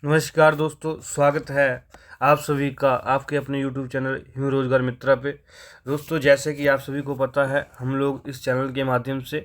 नमस्कार दोस्तों, स्वागत है आप सभी का आपके अपने यूट्यूब चैनल हिम रोजगार मित्रा पे। दोस्तों, जैसे कि आप सभी को पता है, हम लोग इस चैनल के माध्यम से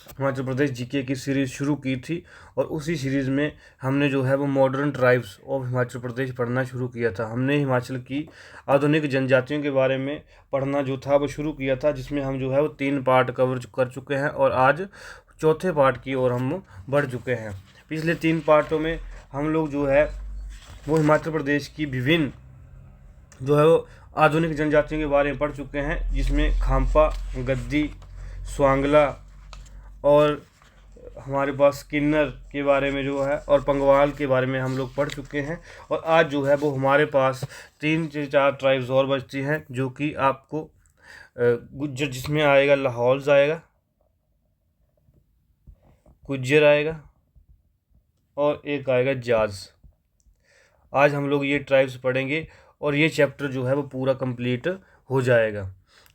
हिमाचल प्रदेश जीके की सीरीज़ शुरू की थी और उसी सीरीज़ में हमने जो है वो modern tribes of Himachal Pradesh पढ़ना शुरू किया था। हमने हिमाचल की आधुनिक जनजातियों के बारे में पढ़ना जो था वो शुरू किया था, जिसमें हम जो है वो 3 पार्ट कवर कर चुके हैं और आज चौथे पार्ट की ओर हम बढ़ चुके हैं। पिछले 3 पार्टों में हम लोग जो है वो हिमाचल प्रदेश की विभिन्न जो है वो आधुनिक जनजातियों के बारे में पढ़ चुके हैं, जिसमें खाम्पा, गद्दी, स्वांगला और हमारे पास किन्नर के बारे में जो है और पंगवाल के बारे में हम लोग पढ़ चुके हैं। और आज जो है वो हमारे पास 3 से 4 ट्राइब्स और बचती हैं, जो कि आपको गुज्जर, जिसमें आएगा लाहौल आएगा, गुज्जर आएगा और एक आएगा जाज। आज हम लोग ये ट्राइब्स पढ़ेंगे और ये चैप्टर जो है वो पूरा कंप्लीट हो जाएगा।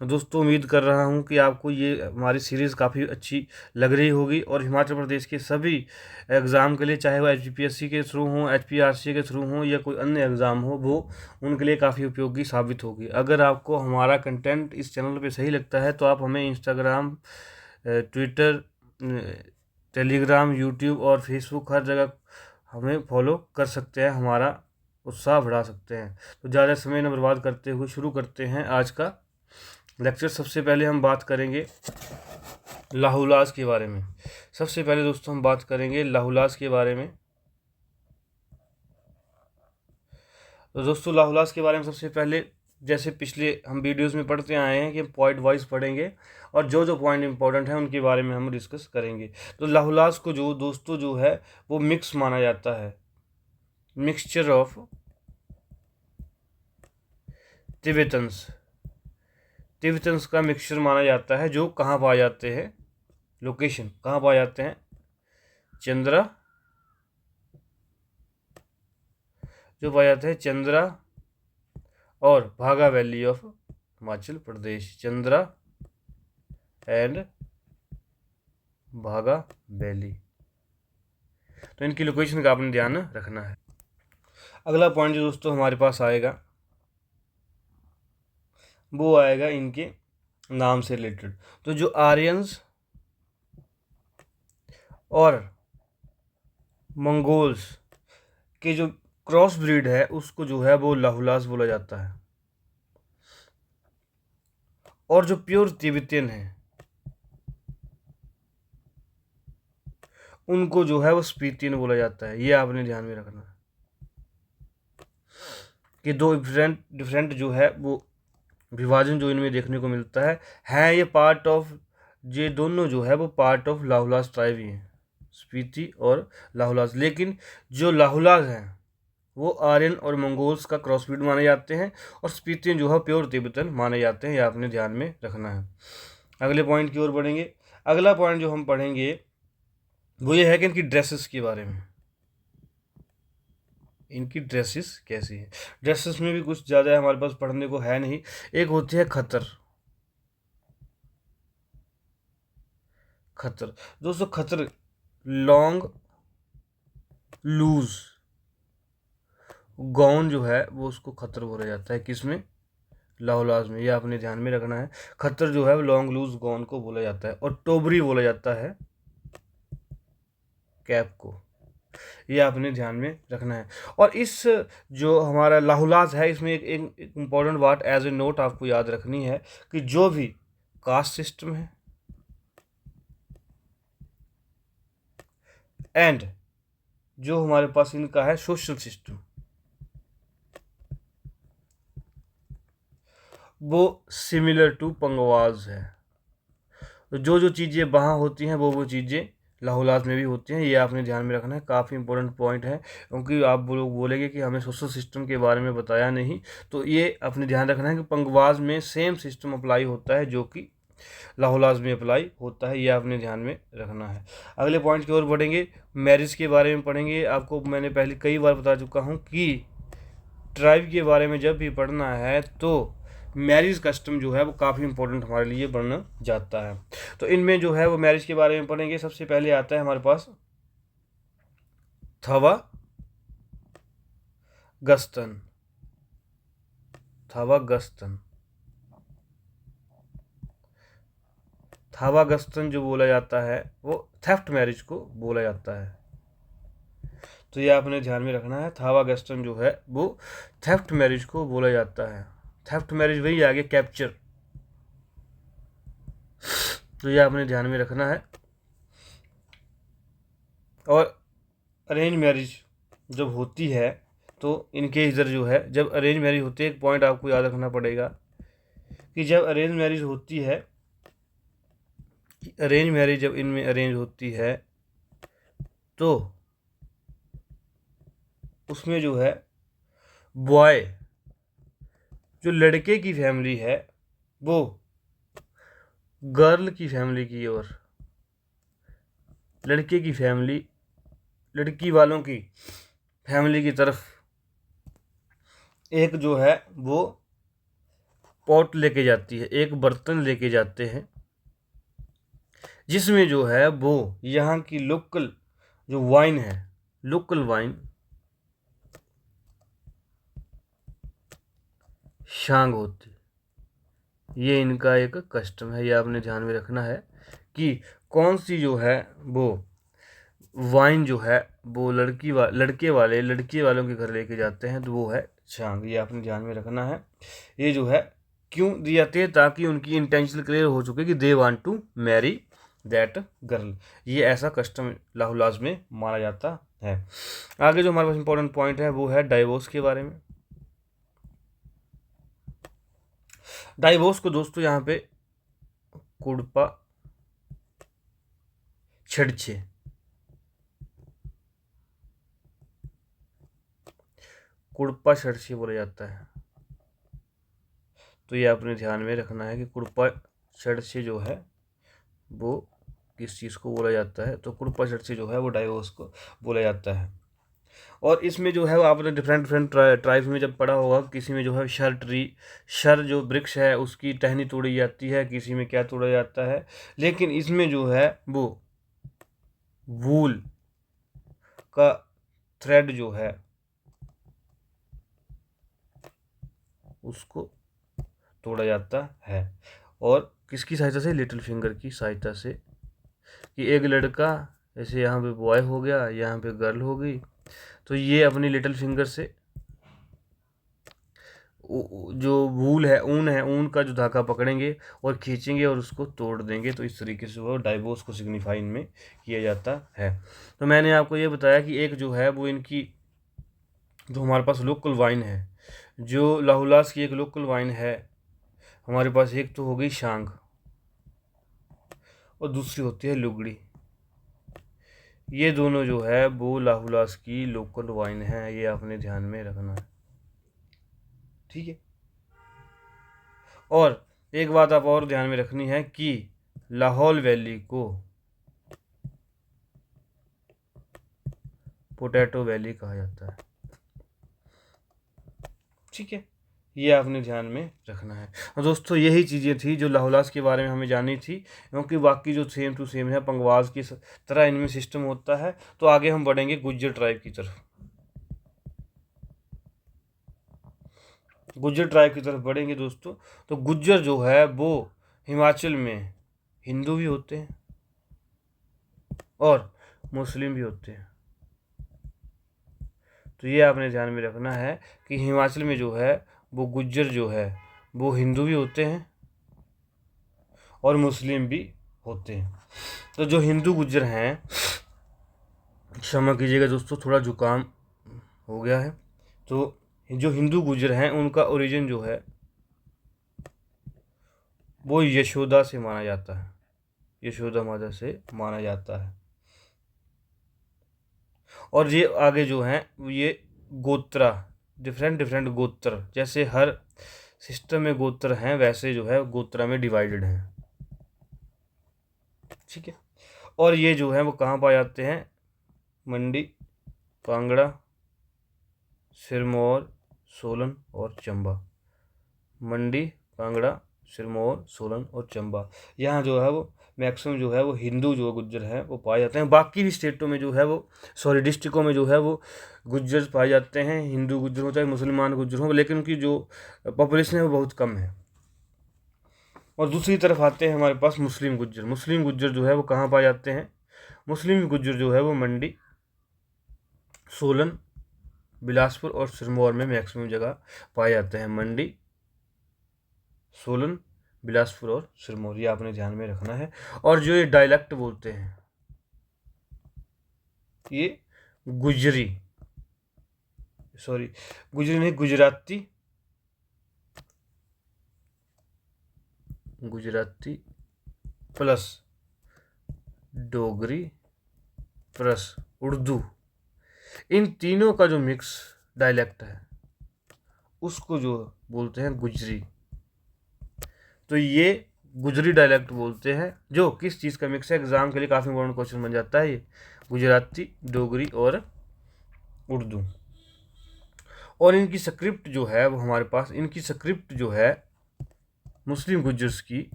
दोस्तों, उम्मीद कर रहा हूँ कि आपको ये हमारी सीरीज़ काफ़ी अच्छी लग रही होगी और हिमाचल प्रदेश के सभी एग्ज़ाम के लिए, चाहे वो HPSC के थ्रू हों, HPRC के थ्रू हों या कोई अन्य एग्ज़ाम हो, वो उनके लिए काफ़ी उपयोगी साबित होगी। अगर आपको हमारा कंटेंट इस चैनल पे सही लगता है तो आप हमें इंस्टाग्राम, ट्विटर, टेलीग्राम, यूट्यूब और फेसबुक हर जगह हमें फॉलो कर सकते हैं, हमारा उत्साह बढ़ा सकते हैं। तो ज़्यादा समय न बर्बाद करते हुए शुरू करते हैं आज का लेक्चर। सबसे पहले हम बात करेंगे लाहुलास के बारे में। सबसे पहले दोस्तों हम बात करेंगे लाहुलास के बारे में। तो दोस्तों, लाहुलास के बारे में सबसे पहले, जैसे पिछले हम वीडियोस में पढ़ते आए हैं कि पॉइंट वाइज पढ़ेंगे और जो जो पॉइंट इंपॉर्टेंट हैं उनके बारे में हम डिस्कस करेंगे। तो लाहुलास को जो दोस्तों जो है वो मिक्स माना जाता है, मिक्सचर ऑफ तिब्बतन्स। तिब्बतन्स का मिक्सचर माना जाता है, जो कहाँ पाए जाते हैं, लोकेशन कहाँ पाए जाते हैं, चंद्रा, जो पाया जाता है चंद्रा और भागा valley of Himachal Pradesh. Chandra and भागा वैली, तो इनकी लोकेशन का आपने ध्यान रखना है। अगला पॉइंट जो दोस्तों हमारे पास आएगा वो आएगा इनके नाम से रिलेटेड। तो जो आर्यंस और मंगोल्स के जो क्रॉस ब्रीड है उसको जो है वो लाहुलास बोला जाता है, और जो प्योर तिब्बतियन है उनको जो है वो स्पीतियन बोला जाता है। ये आपने ध्यान में रखना है कि दो डिफरेंट जो है वो विभाजन जो इनमें देखने को मिलता है ये पार्ट ऑफ, ये दोनों जो है वो पार्ट ऑफ लाहुलास ट्राइब ही हैं, स्पीति और लाहुलास। लेकिन जो लाहुलास हैं वो आर्यन और मंगोल्स का क्रॉसब्रीड माने जाते हैं और स्पीतियन जो है प्योर तिब्बतन माने जाते हैं। ये आपने ध्यान में रखना है। अगले पॉइंट की ओर बढ़ेंगे। अगला पॉइंट जो हम पढ़ेंगे वो ये है कि इनकी ड्रेसेस के बारे में। इनकी ड्रेसेस कैसी है, ड्रेसेस में भी कुछ ज़्यादा हमारे पास पढ़ने को है नहीं। एक होती है खतर। खतर दोस्तों, खतर लॉन्ग लूज गाउन जो है वो उसको खतर बोला जाता है। किसमें, लाहुलास में। ये आपने ध्यान में रखना है। खतर जो है वो लॉन्ग लूज गाउन को बोला जाता है और टोबरी बोला जाता है कैप को। ये आपने ध्यान में रखना है। और इस जो हमारा लाहुलास है इसमें एक इम्पॉर्टेंट बात एज ए नोट आपको याद रखनी है कि जो भी कास्ट सिस्टम है एंड जो हमारे पास इनका है सोशल सिस्टम, वो सिमिलर टू पंगवाज है। तो जो जो चीज़ें वहाँ होती हैं वो चीज़ें लाहुलास में भी होती हैं। ये आपने ध्यान में रखना है, काफ़ी इंपॉर्टेंट पॉइंट है, क्योंकि आप लोग बोलेंगे कि हमें सोशल सिस्टम के बारे में बताया नहीं। तो ये अपने ध्यान रखना है कि पंगवाज में सेम सिस्टम अप्लाई होता है जो कि लाहुलास में अप्लाई होता है। ये आपने ध्यान में रखना है। अगले पॉइंट की ओर बढ़ेंगे। मैरिज के बारे में पढ़ेंगे। आपको मैंने पहले कई बार बता चुका हूँ कि ट्राइब के बारे में जब भी पढ़ना है तो मैरिज कस्टम जो है वो काफ़ी इंपॉर्टेंट हमारे लिए बन जाता है। तो इनमें जो है वो मैरिज के बारे में पढ़ेंगे। सबसे पहले आता है हमारे पास थवा गस्तन, थावागस्तन। थावागस्तन जो बोला जाता है वो थेफ्ट मैरिज को बोला जाता है। तो ये आपने ध्यान में रखना है, थावागस्तन जो है वो थेफ्ट मैरिज को बोला जाता है। थेफ्ट मैरिज वही आगे कैप्चर। तो ये आपने ध्यान में रखना है। और अरेंज मैरिज जब होती है तो इनके इधर जो है, जब अरेंज मैरिज होती है, एक पॉइंट आपको याद रखना पड़ेगा कि जब अरेंज मैरिज होती है, अरेंज मैरिज जब इनमें अरेंज होती है तो उसमें जो है बॉय, जो लड़के की फैमिली है वो गर्ल की फैमिली की ओर, लड़के की फैमिली लड़की वालों की फैमिली की तरफ एक जो है वो पॉट लेके जाती है, एक बर्तन लेके जाते हैं, जिसमें जो है वो यहाँ की लोकल जो वाइन है, लोकल वाइन शांग होती। ये इनका एक कस्टम है, ये आपने ध्यान में रखना है कि कौन सी जो है वो वाइन जो है वो लड़के वालों के घर लेके जाते हैं, तो वो है शांग। ये आपने ध्यान में रखना है। ये जो है क्यों दी जाती है, ताकि उनकी इंटेंशन क्लियर हो चुके कि they want to marry that girl. ये ऐसा कस्टम लाहौलाज में माना जाता है। आगे जो हमारे पास इंपॉर्टेंट पॉइंट है वो है डाइवोर्स के बारे में। डाइवोर्स को दोस्तों यहाँ पे कुड़पा छड़छे, कुड़पा छड़छे बोला जाता है। तो ये आपने ध्यान में रखना है कि कुड़पा छड़छे जो है वो किस चीज़ को बोला जाता है, तो कुड़पा छड़छे जो है वो डाइवोर्स को बोला जाता है। और इसमें जो है वो आपने डिफरेंट डिफरेंट ट्राइब्स में जब पढ़ा होगा, किसी में जो है शर जो वृक्ष है उसकी टहनी तोड़ी जाती है, किसी में क्या तोड़ा जाता है, लेकिन इसमें जो है वो वूल का थ्रेड जो है उसको तोड़ा जाता है। और किसकी सहायता से? लिटिल फिंगर की सहायता से, कि एक लड़का, जैसे यहाँ पे बॉय हो गया, यहाँ पे गर्ल हो गई, तो ये अपनी लिटिल फिंगर से जो वूल है, ऊन का जो धागा पकड़ेंगे और खींचेंगे और उसको तोड़ देंगे। तो इस तरीके से वो डाइवोर्स को सिग्निफाई में किया जाता है। तो मैंने आपको ये बताया कि एक जो है वो इनकी जो हमारे पास लोकल वाइन है, जो लाहौलास की एक लोकल वाइन है हमारे पास, एक तो हो गई शांग और दूसरी होती है लुगड़ी। ये दोनों जो है वो लाहौलास की लोकल वाइन है, ये आपने ध्यान में रखना है, ठीक है। और एक बात आप और ध्यान में रखनी है कि लाहौल वैली को पोटैटो वैली कहा जाता है, ठीक है। ये आपने ध्यान में रखना है। और दोस्तों यही चीज़ें थी जो लाहौलास के बारे में हमें जाननी थी, क्योंकि बाकी जो सेम टू सेम है पंगवाज की तरह इनमें सिस्टम होता है। तो आगे हम बढ़ेंगे गुज्जर ट्राइब की तरफ। गुज्जर ट्राइब की तरफ बढ़ेंगे दोस्तों। तो गुज्जर जो है वो हिमाचल में हिंदू भी होते हैं और मुस्लिम भी होते हैं। तो ये आपने ध्यान में रखना है कि हिमाचल में जो है वो गुज्जर जो है वो हिंदू भी होते हैं और मुस्लिम भी होते हैं। तो जो हिंदू गुज्जर हैं, क्षमा कीजिएगा दोस्तों थोड़ा जुकाम हो गया है, तो जो हिंदू गुज्जर हैं उनका ओरिजिन जो है वो यशोदा से माना जाता है, यशोदा माता से माना जाता है। और ये आगे जो हैं ये गोत्रा, डिफरेंट डिफरेंट गोत्र, जैसे हर सिस्टम में गोत्र हैं वैसे जो है गोत्रा में डिवाइडेड हैं, ठीक है। और ये जो है वो कहाँ पाए जाते हैं? मंडी, कांगड़ा, सिरमौर, सोलन और चंबा। मंडी, कांगड़ा, सिरमौर, सोलन और चंबा। यहाँ जो है वो मैक्सिमम जो है वो हिंदू जो गुज्जर हैं वो पाए जाते हैं। बाकी भी स्टेटों में जो है वो डिस्ट्रिक्टों में जो है वो गुज्जर पाए जाते हैं, हिंदू गुज्जर हो चाहे मुसलमान गुज्जर हो, लेकिन उनकी जो पॉपुलेशन है वो बहुत कम है। और दूसरी तरफ आते हैं हमारे पास मुस्लिम गुज्जर। मुस्लिम गुज्जर जो है वो कहाँ पाए जाते हैं? मुस्लिम गुज्जर जो है वो मंडी, सोलन, बिलासपुर और सिरमौर में मैक्सिमम जगह पाए जाते हैं। मंडी, सोलन, बिलासपुर और सिरमौर, ये आपने ध्यान में रखना है। और जो ये डायलेक्ट बोलते हैं, ये गुजरी नहीं, गुजराती प्लस डोगरी प्लस उर्दू, इन तीनों का जो मिक्स डायलेक्ट है उसको जो बोलते हैं गुजरी। तो ये गुजरी डायलेक्ट बोलते हैं, जो किस चीज़ का मिक्स है। एग्जाम के लिए काफ़ी इंपॉर्टेंट क्वेश्चन बन जाता है ये, गुजराती, डोगरी और उर्दू। और इनकी स्क्रिप्ट जो है वो हमारे पास, इनकी स्क्रिप्ट जो है मुस्लिम गुज्जर्स की,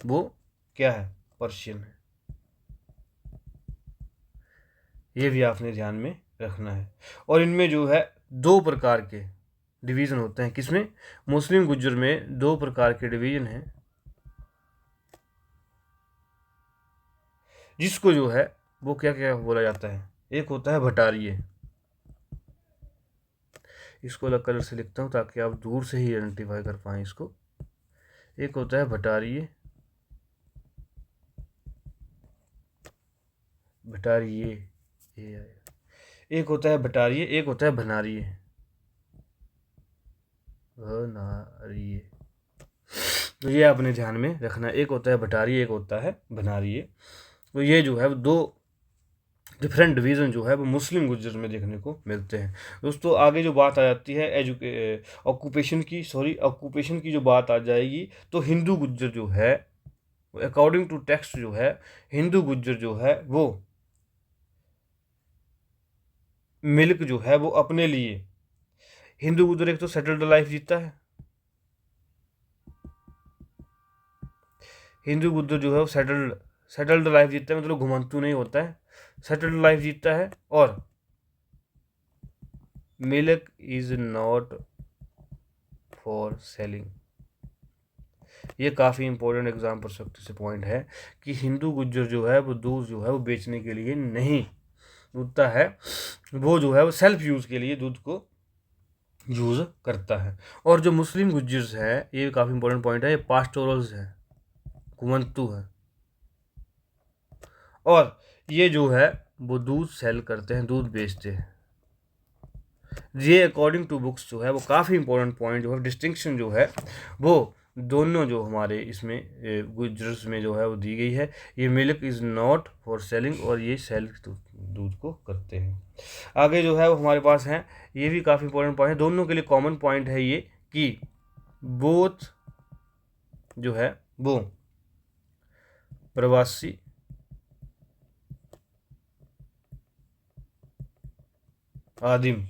वो क्या है? पर्शियन है। ये भी आपने ध्यान में रखना है। और इनमें जो है 2 प्रकार के डिवीज़न होते हैं। किसमें? मुस्लिम गुज्जर में 2 प्रकार के डिवीज़न हैं, जिसको जो है वो क्या क्या बोला जाता है। एक होता है भटारिये, इसको अलग कलर से लिखता हूँ ताकि आप दूर से ही आइडेंटिफाई कर पाएँ इसको। एक होता है भटारिये, एक होता है भटारिये, एक होता है भनारिये। तो ये आपने ध्यान में रखना, एक होता है भटारिये, एक होता है भनारिये। तो ये जो है वो 2 डिफरेंट डिवीज़न जो है वो मुस्लिम गुज्जर में देखने को मिलते हैं। दोस्तों आगे जो बात आ जाती है ऑक्यूपेशन की जो बात आ जाएगी, तो हिंदू गुज्जर जो है, अकॉर्डिंग टू टेक्स्ट जो है, हिंदू गुज्जर जो है वो मिल्क जो है वो अपने लिए, हिंदू गुज्जर एक तो सेटल्ड लाइफ जीता है, हिंदू गुज्जर जो है वो सेटल्ड लाइफ जीता है, मतलब घुमंतू नहीं होता है, सेटल्ड लाइफ जीता है। और milk is not for selling. ये काफ़ी इंपॉर्टेंट एग्जाम पर सख्त से पॉइंट है कि हिंदू गुज्जर जो है वो दूध जो है वो बेचने के लिए नहीं दूधता है, वो जो है वो सेल्फ यूज़ के लिए दूध को यूज़ करता है। और जो मुस्लिम गुज्जर्स है, ये काफ़ी इंपॉर्टेंट पॉइंट है, ये पास्टोरल्स है, घुमंतू है। और ये जो है वो दूध सेल करते हैं, दूध बेचते हैं। ये अकॉर्डिंग टू बुक्स जो है वो काफ़ी इंपॉर्टेंट पॉइंट जो है, डिस्टिंक्शन जो है वो दोनों जो हमारे इसमें गुजर्स में जो है वो दी गई है। ये milk is not for selling, और ये सेल दूध को करते हैं। आगे जो है वो हमारे पास हैं, ये भी काफ़ी इंपॉर्टेंट पॉइंट है, दोनों के लिए कॉमन पॉइंट है ये कि बोथ जो है वो प्रवासी आदिम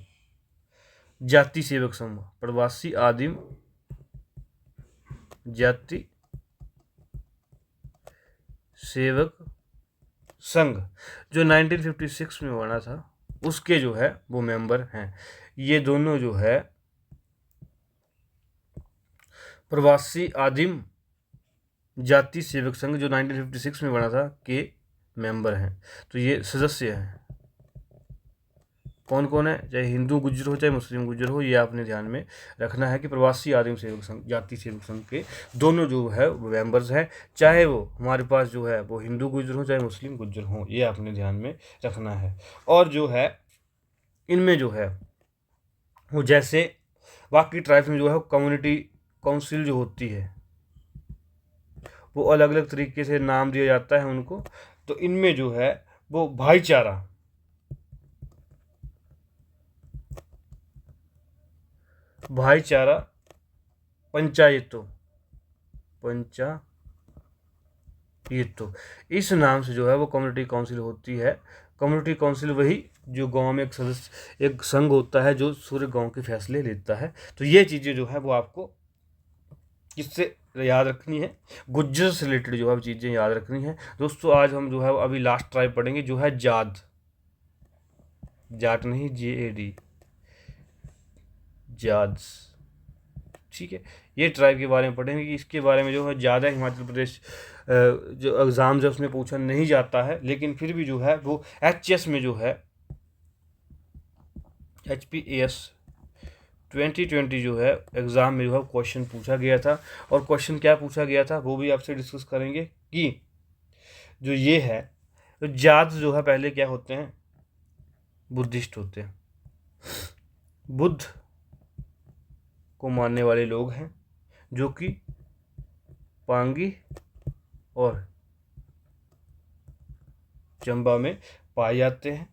जाति सेवक संघ, प्रवासी आदिम जाति सेवक संघ जो 1956 में बना था, उसके जो है वो मेंबर हैं। ये दोनों जो है प्रवासी आदिम जाति सेवक संघ जो 1956 में बना था के मेंबर हैं। तो ये सदस्य हैं। कौन कौन है? चाहे हिंदू गुज्जर हो चाहे मुस्लिम गुज्जर हो, ये आपने ध्यान में रखना है कि प्रवासी आदिम सेवक संघ, जाति सेवक संघ के दोनों जो है वो मेंबर्स हैं, चाहे वो हमारे पास जो है वो हिंदू गुज्जर हो चाहे मुस्लिम गुज्जर हो, ये आपने ध्यान में रखना है। और जो है इनमें जो है वो जैसे बाकी ट्राइब्स में जो है कम्युनिटी काउंसिल जो होती है वो अलग अलग तरीके से नाम दिया जाता है उनको। तो इनमें जो है वो भाईचारा पंचायतों इस नाम से जो है वो कम्युनिटी काउंसिल होती है। कम्युनिटी काउंसिल वही जो गांव में एक संघ होता है जो पूरे गांव के फैसले लेता है। तो ये चीज़ें जो है वो आपको किससे याद रखनी है, गुज्जर से रिलेटेड जो है चीज़ें याद रखनी है। दोस्तों आज हम जो है अभी लास्ट ट्राइब पढ़ेंगे जो है जाट, जाट नहीं JAD, जाट्स, ठीक है। ये ट्राइब के बारे में पढ़ेंगे कि इसके बारे में जो है ज़्यादा हिमाचल प्रदेश जो एग्ज़ाम है उसमें पूछा नहीं जाता है, लेकिन फिर भी जो है वो HS में जो है HPAS 2020 जो है एग्ज़ाम में जो है क्वेश्चन पूछा गया था। और क्वेश्चन क्या पूछा गया था वो भी आपसे डिस्कस करेंगे कि जो ये है तो जाट जो है पहले क्या होते हैं, बुद्धिस्ट होते हैं, बुद्ध को मानने वाले लोग हैं जो कि पांगी और चंबा में पाए जाते हैं।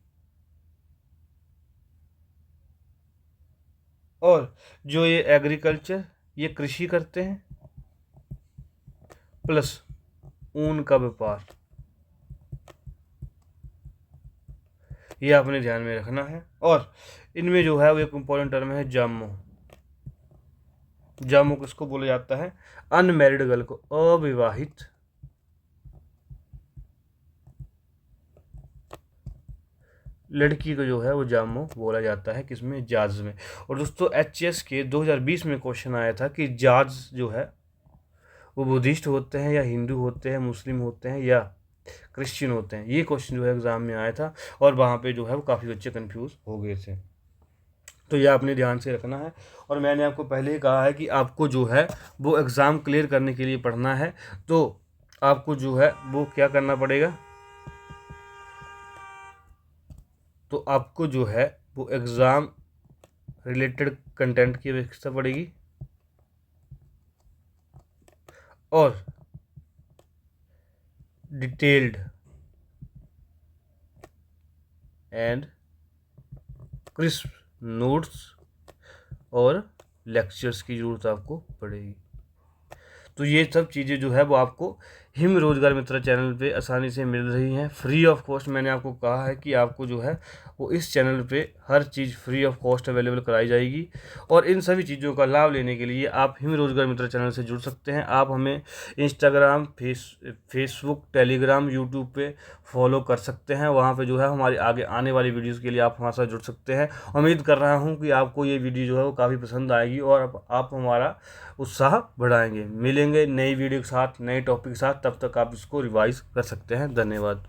और जो ये एग्रीकल्चर, ये कृषि करते हैं, प्लस ऊन का व्यापार, ये आपने ध्यान में रखना है। और इनमें जो है वो एक इम्पोर्टेंट टर्म है जामो। जामो किसको बोला जाता है, अनमैरिड गर्ल को, अविवाहित लड़की को जो है वो जामो बोला जाता है, किसमें, जाज में। और दोस्तों HS के 2020 में क्वेश्चन आया था कि जाज जो है वो बुद्धिस्ट होते हैं या हिंदू होते हैं, मुस्लिम होते हैं या क्रिश्चियन होते हैं। ये क्वेश्चन जो है एग्ज़ाम में आया था और वहाँ पे जो है वो काफ़ी बच्चे कंफ्यूज हो गए थे। तो ये आपने ध्यान से रखना है। और मैंने आपको पहले ही कहा है कि आपको जो है वो एग्ज़ाम क्लियर करने के लिए पढ़ना है, तो आपको जो है वो क्या करना पड़ेगा, तो आपको जो है वो एग्ज़ाम रिलेटेड कंटेंट की आवश्यकता पड़ेगी और डिटेल्ड एंड क्रिस्प नोट्स और लेक्चर्स की ज़रूरत आपको पड़ेगी। तो ये सब चीज़ें जो है वो आपको हिम रोजगार मित्र चैनल पे आसानी से मिल रही हैं, फ्री ऑफ कॉस्ट। मैंने आपको कहा है कि आपको जो है वो इस चैनल पे हर चीज़ फ्री ऑफ कॉस्ट अवेलेबल कराई जाएगी। और इन सभी चीज़ों का लाभ लेने के लिए आप हिम रोजगार मित्र चैनल से जुड़ सकते हैं। आप हमें इंस्टाग्राम, फेसबुक, टेलीग्राम, यूट्यूब पे फॉलो कर सकते हैं। वहाँ पे जो है हमारी आगे आने वाली वीडियोज़ के लिए आप हमारे साथ जुड़ सकते हैं। उम्मीद कर रहा हूँ कि आपको ये वीडियो जो है वो काफ़ी पसंद आएगी और आप हमारा उत्साह बढ़ाएंगे। मिलेंगे नई वीडियो के साथ, नए टॉपिक के साथ, तब तक आप इसको रिवाइज कर सकते हैं। धन्यवाद।